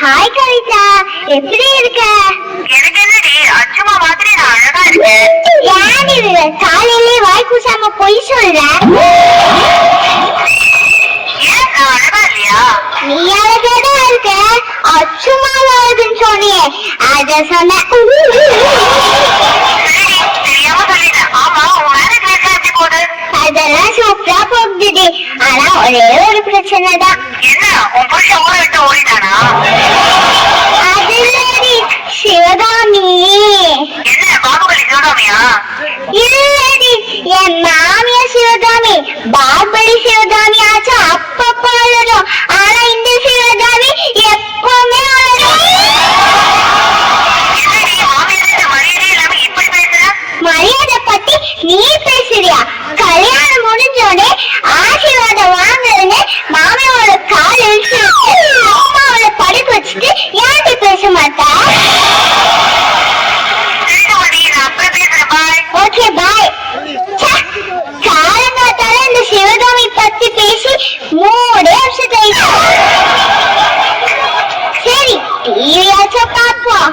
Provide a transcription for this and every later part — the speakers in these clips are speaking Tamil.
ஹாய் கவிதா, எப்படி இருக்க? எனக்கு என்னடி அச்சுமா மாதிரி நான் அழகா இருக்கேன். யாரு காலையிலே வாய் கூசாம பொய் சொல்ற? ஏன் நான் அழகா இல்லையா? நீ அழகாதான் இருக்க. அச்சுமா அழகுன்னு சொன்னியே, அத சொன்ன. தெரியாம சொல்லிட்டேன். ஆமா, உன் மேரேஜ் லைஃப்ல எப்படி போகுது? அதெல்லாம் சூப்பரா போகுது. ஆனா ஒரே ஒரு பிரச்சனை தான். என்ன, உன் புருஷன் ஊரை விட்டு ஓடிட்டானா? அது இல்லடி, சிவகாமி. என்ன, பாகுபலி சிவகாமியா? இல்லடி, என் மாமியா சிவகாமி. பாகுபலி சிவகாமி ஆச்சா அப்பப்ப அழகும். ஆனா இந்த சிவகாமி எப்பவுமே அழகும். என்னடி, மாமியார் மரியாதை இல்லாம இப்படி பேசுற? மரியாதை பத்தி நீ பேசுறியா? கல்யாணம் முடிஞ்சோடனே ஆசீர்வாதம் வாங்குறதுன்னு மாமியோட கால் இழுத்து அம்மாவோட படுக்க வச்சுட்டு யார்கிட்ட பேச மாட்டா? சரிடி, நான் அப்புறம் பேசுறேன். பாய். Okay bye. காலங்காத்தால இந்த சிவகாமி பத்தி பேசி மூடே அப்செட் ஆயிடுச்சு. சரி, டிவியாச்சும் பார்ப்போம்.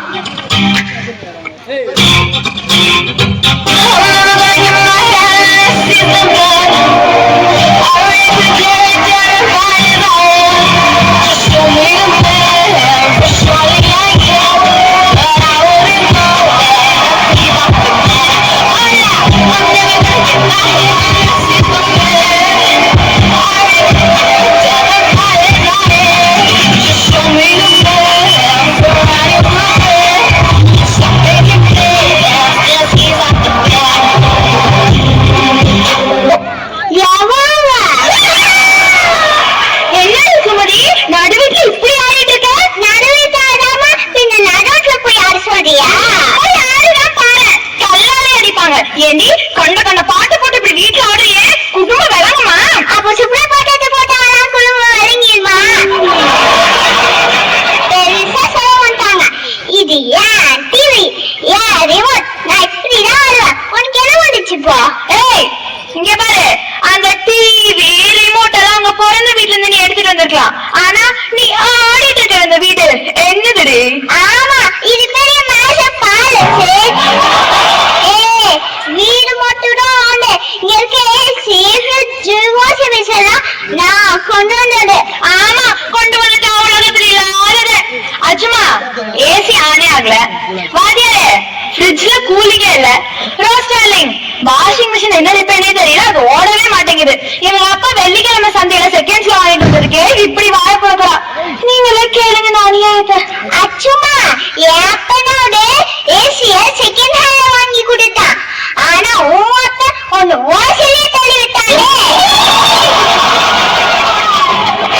ஏண்டி கண்ட கண்ட பாட்டு போட்டு இப்படி வீட்டுல ஆடுறியே, குடும்பம் விளங்குமா? அப்போ சுப்ரா பாட்டத்தை போட்டாங்களா குடும்பம் விளங்கிடுமா? பெருசா சொல்ல மாட்டாங்க. இது ஏன் டிவி, ஏன் ரிமோட், நான் இப்படிதான் ஆடுவேன். உனக்கு என்ன வந்துச்சு இப்போ? ஏய், இங்க பாரு, அந்த டிவி ரிமோட் எல்லாம் உங்க பிறந்த வீட்டுல இருந்து நீ எடுத்துட்டு வந்திருக்கலாம். ஆனா நீ ஆடிட்டு இருக்க அந்த வீடு என்னதுடி? ஆமா, இது பெரிய மேஷ பாலச்சு. வீடு மட்டும் தான் இங்க இருக்க ஏசி, ஃப்ரிட்ஜ், வாஷிங் மிஷின் எல்லாம் நான் கொண்டு வந்தது. ஆமா, கொண்டு வந்துட்டு அவ்வளவு இல்லாதது. அச்சுமா, ஏசி ஆனே ஆகல. வாதியாரே, ஃப்ரிட்ஜ்ல கூலிங்கே இல்ல. ரோஸ்டாலிங், வாஷிங் மிஷின் என்ன ரிப்பேர்னே தெரியல, அது ஓடவே மாட்டேங்குது. எங்க அப்பா வெள்ளிக்கிழமை சந்தையில செகண்ட்ஸ்ல வாங்கிட்டு வந்திருக்கே, இப்படி வாய போறா. நீங்களே கேளுங்க, நானே அச்சுமா, என் அப்பனோட ஏசிய செகண்ட் ஹேண்ட்ல வாங்கி கொடுத்தான். ஆனா உன் அப்பா ஒன்னு வாஷிலே தள்ளி விட்டானே.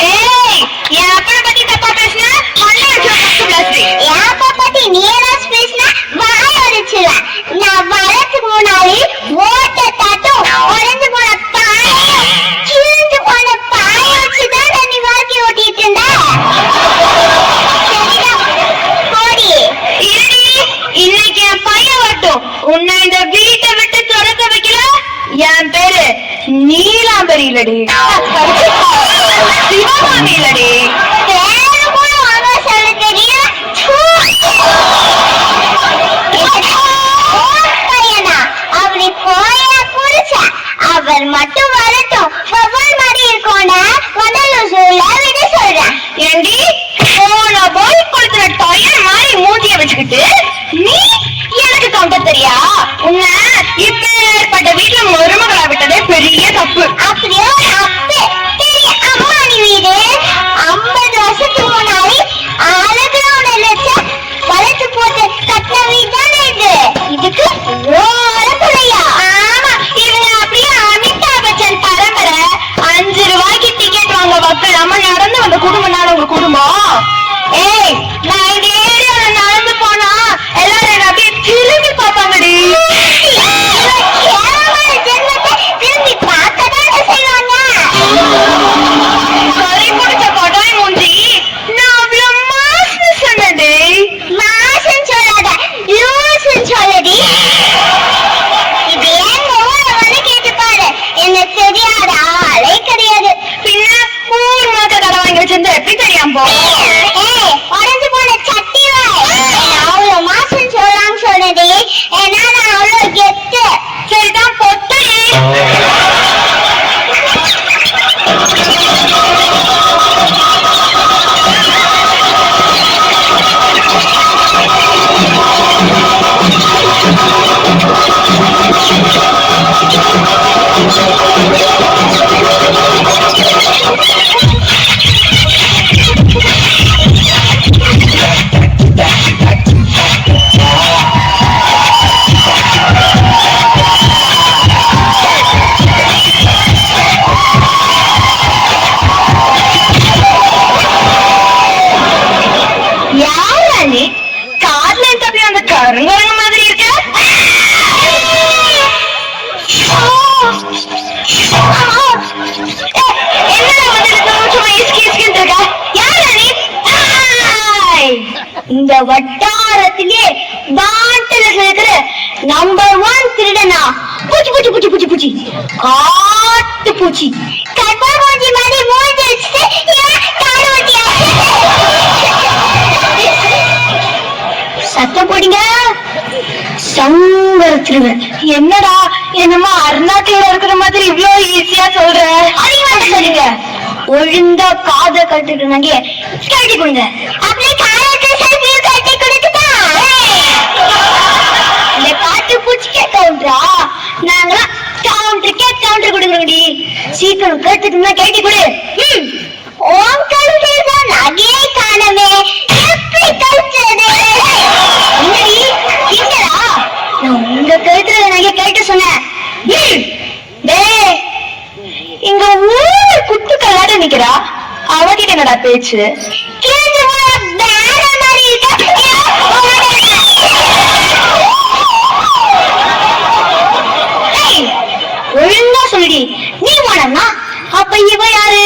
ஏய், என் அப்பனை பத்தி தப்பா பேசினா மண்ணை வச்சு என் அப்பா பத்தி நீ ஏதாச்சும் பேசினா வாய உடைச்சிருவேன். நான் வரதுக்கு முன்னாடி ஓட்ட தாட்டும் உடஞ்சு போன பாயம், கிழிஞ்சு போன பாய வச்சுதான் நீ வாழ்க்கை ஓட்டிட்டு இருந்த. போடி. இன்னைக்கு என் பையன் வரட்டும், உன்னை இந்த வீட்டை விட்டு துரத்த வைக்கல, என் பேர் வட்டாரத்திலே பாட்டில இருக்கிற நம்பர் 1 திருடனா பூச்சி பூச்சி பூச்சி பூச்சி பூச்சி காட்டு பூச்சி கற்பா பூச்சி மாதிரி மூஞ்சி வச்சுட்டு காடு ஓட்டியா? சத்தம் போடுங்க. சங்கர திருடன். என்னடா என்னமோ அருணாச்சல இருக்கிற மாதிரி இவ்வளவு ஈஸியா சொல்ற? அதிகமா சொல்லுங்க. ஒழுங்கா காத கட்டுனாங்க கட்டி கொடுங்க. அப்படியே காலத்தை செல்ஃபி கட்டி கொடுத்துட்டா இந்த காட்டு பூச்சிக்கே கவுண்டரா? நாங்களா கவுண்டர் கொடுக்குறோம்டி. சீக்கிரம் கேட்டுட்டுனா கேட்டி கொடு. உன் கழுத்தில் தான் நகையை காணவே, எப்படி கழிச்சது? என்னடி என்னடா நான் உங்க கழுத்துல நகை கேட்டு சொன்னேன். டேய், இங்க ஊரு குத்து கல்லாட நிக்கிறா, அவகிட்ட என்னடா பேச்சு? கிழிஞ்சு போன பேர மாதிரி இருக்க. ஒழுங்கா சொல்லிடி. நீ போனா அப்ப இவ யாரு?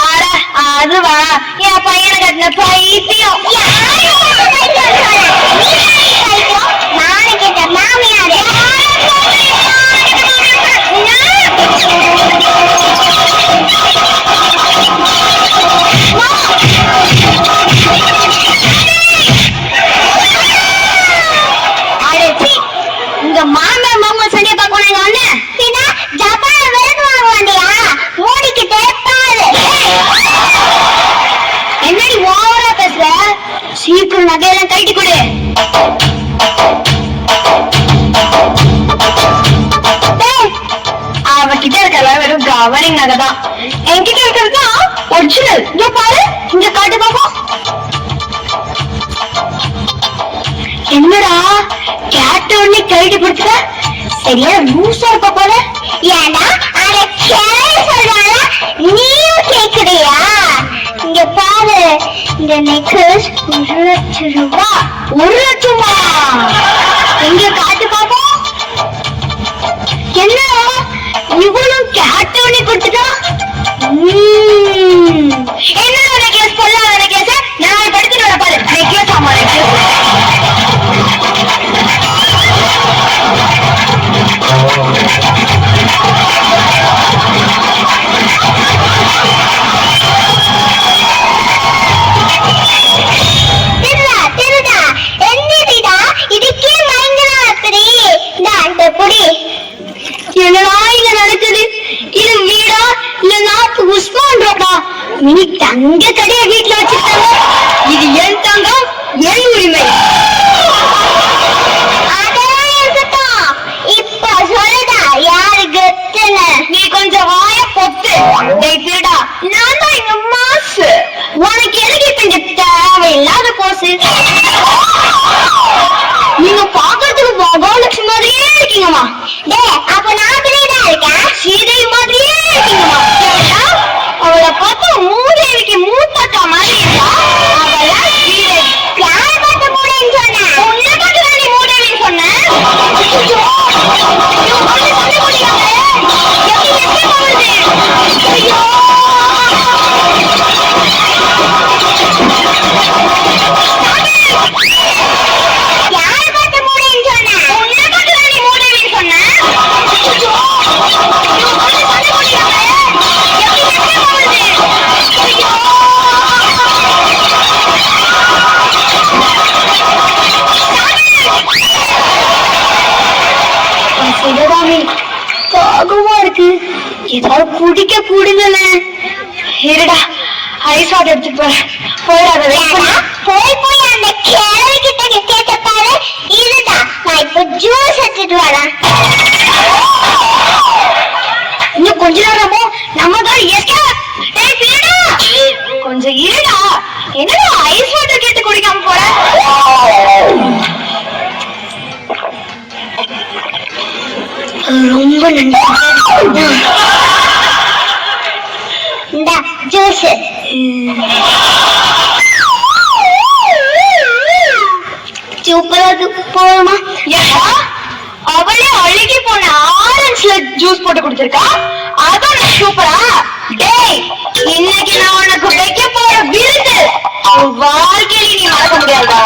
ஆட அதுவா என் பையனை கட்டின பைத்தியம். நானு கேட்ட மாமியாரு. இங்க மாமன் மாமா சண்டையை பார்க்கணும் அண்ணன். பின்னா ஜப்பான விருது வாங்குவாண்டியா? மூடிக்கிட்டே பாரு. என்னடி ஓவரா பேசுற? சீக்கிரம் நகையெல்லாம் கட்டி கொடு. அவகிட்ட இருக்கிற வெறும் கவரிங் நகை தான். என்கிட்ட இருக்கிறது தான் ஒரிஜினல். இங்க பாரு, இங்க காட்டு பாப்போம். என்னடா கேட்ட உடனே கழட்டி கொடுத்துட்ட? சரியா லூசா இருப்ப போல. ஏன்னா அத கேள்வி சொல்றாங்க, நீயும் கேக்குறியா? இங்க பாரு, இந்த நெக்லஸ் 1,00,000 ரூபாய். 1,00,000? எங்க காட்டு பாப்போம். என்ன இவளும் கேட்ட உடனே கொடுத்துட்டா? என்னடா நெக்லஸ் பொல்லாத நெக்லஸ்? நான் படுத்துட்டு வர பாரு. நெக்லஸ் ஆமா நெக்லஸ். திருடா என்னடா இதுக்கே பயங்கர அப்படி அந்த புடி. என்னடா இங்க நடக்குது? இது வீடா இல்ல நாட்டு உஸ்மான் ரோடா? மினி தங்க கடையை வீட்டுல வச்சிருக்காங்க. இது என் தங்கம், என் உரிமை. அதெல்லாம் இருக்கட்டும், இப்ப சொல்லுடா யாரு கெத்துன்னு. நீ கொஞ்சம் வாய பொத்து. டேய் திருடா, நான் தான் எங்க மாசு. உனக்கு எதுக்கு இப்ப இந்த தேவையில்லாத போசு? நீங்க பாக்குறதுக்கு மகாலட்சுமி மாதிரியே இருக்கீங்கம்மா. டேய் அப்ப நான் அப்படியேதான் இருக்கேன். சீதை மாதிரியே இருக்கீங்கம்மா. ஏன்னா, அவளை பார்த்தா மூதேவிக்கு மூத்தக்கா மாதிரி இருக்கா. அவள சீதை. யாரை பார்த்து மூடன்னு சொன்னேன்? உன்னை பார்த்து தான் நீ மூதேவின்னு சொன்னேன். ஐயோ, இவன் கொஞ்சம் சொல்லி முடியாம எப்படி எப்படி போகுது? ஐயோ, யாரை பார்த்து மூடன்னு சொன்னேன்? உன்னை பார்த்து தான் நீ மூதேவின்னு சொன்னேன். ஐயோ, இவன் கொஞ்சம் சொல்லி முடியாம எப்படி எப்படி போகுது? ஐயோ, சிவகாமி தாகமா இருக்கு, ஏதாவது குடிக்க கூடுங்களே. இருடா, ஐஸ் வாட்டர் எடுத்துட்டு போறேன். போயிடாத, வெயிட் பண்ணா. போய் அந்த கிழவி கிட்ட கேட்ட பாரு. இருடா நான் இப்ப ஜூஸ் எடுத்துட்டு வரேன். இன்னும் கொஞ்ச நேரமோ நம்ம தான் கொஞ்சம் இருடா. என்னடா ஐஸ் வாட்டர் கேட்டு குடிக்காம போற? ரொம்ப நன்றி. இந்த ஜூஸ் சூப்பரா இருக்கு, போமா? அவளே அழுகி போன ஆரஞ்சுல ஜூஸ் போட்டு குடிச்சிருக்கா, அதான் சூப்பரா. டேய், இன்னைக்கு நான் உனக்கு வைக்க போற விருது வாழ்க்கையில நீ மறக்க முடியாதா?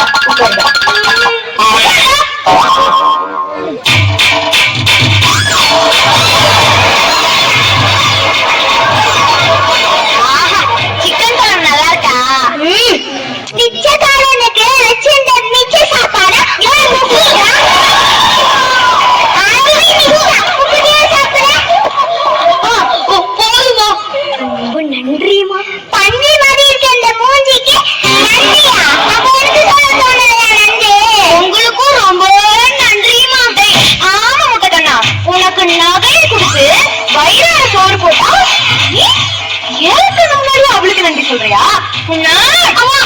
உன்னை அம்மா,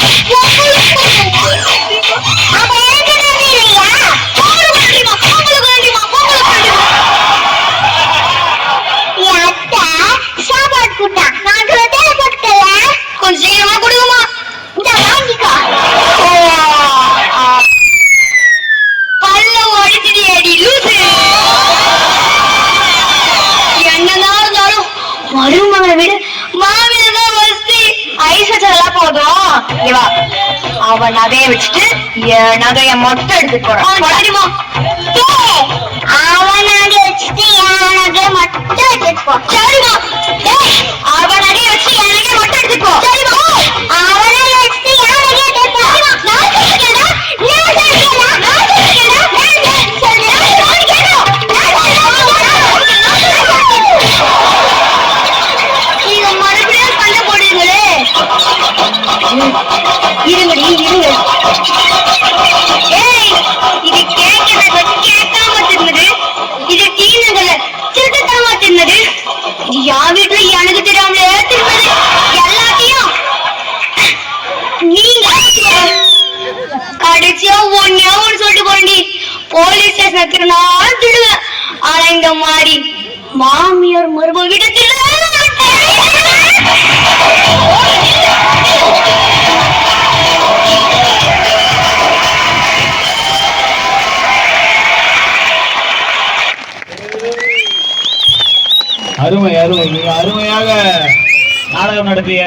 அப்ப எனக்கு நன்றி இல்லையா? உங்களுக்கு நன்றிமா, உங்களுக்கு நன்றிமா, உங்களுக்கு நன்றிமா. என் அத்தை சாப்பாடு கூட்டா நான் தேவை போட்டுக்கல. கொஞ்சம் சீக்கிரமா கொடுங்கம்மா. இந்த வாங்கிக்கோ. பல்ல உடைச்சிட்டியேடி லூசு. என்னதான் இருந்தாலும் மருமகளை விட மாமியார் தான் வசதி. ஐஸ் வச்சதெல்லாம் போதும். இங்க வா. அவன் நகையை வச்சுட்டு என் நகையை மட்டும் எடுத்துட்டு போறான். தெரியுமா? டேய், அவன் நகை வச்சுட்டு என் நகை மட்டும் எடுத்துட்டு போ. சரிமா. டேய், அவன் நகையை வச்சு என் நகையை மட்டும் எடுத்துட்டு போ. சரிம்மா. அவன் நகை வச்சுட்டு என் நகை எடுத்துட்டு போ. நான் சொல்லிக்கிறேன். நான் சொல்லிக்கிறேன். நான் சொல்லிக்கிறேன். நான் சொல்லிக்கிறேன். நான் நீங்க மறுபடியும் சண்டை போடுவீங்களே. இருங்கடி இருங்க. ஏய், இது கேட்கறத கேட்காம தின்னது, இது தீனதுல திருத்தமா தின்னது, இது என் வீட்டுல எனக்கு தெரியாமலே தின்னது எல்லாத்தையும் நீங்க கடைசியா ஒன்னே ஒன்னு சொல்லிட்டு போண்டி. போலீஸ் ஸ்டேஷன் திருநாள் திடுவேன். ஆனா இந்த மாதிரி மாமியார் மருமக கிட்ட திருடவே மாட்டேன். அருமை அருமை, மிக அருமையாக நாடகம் நடத்திய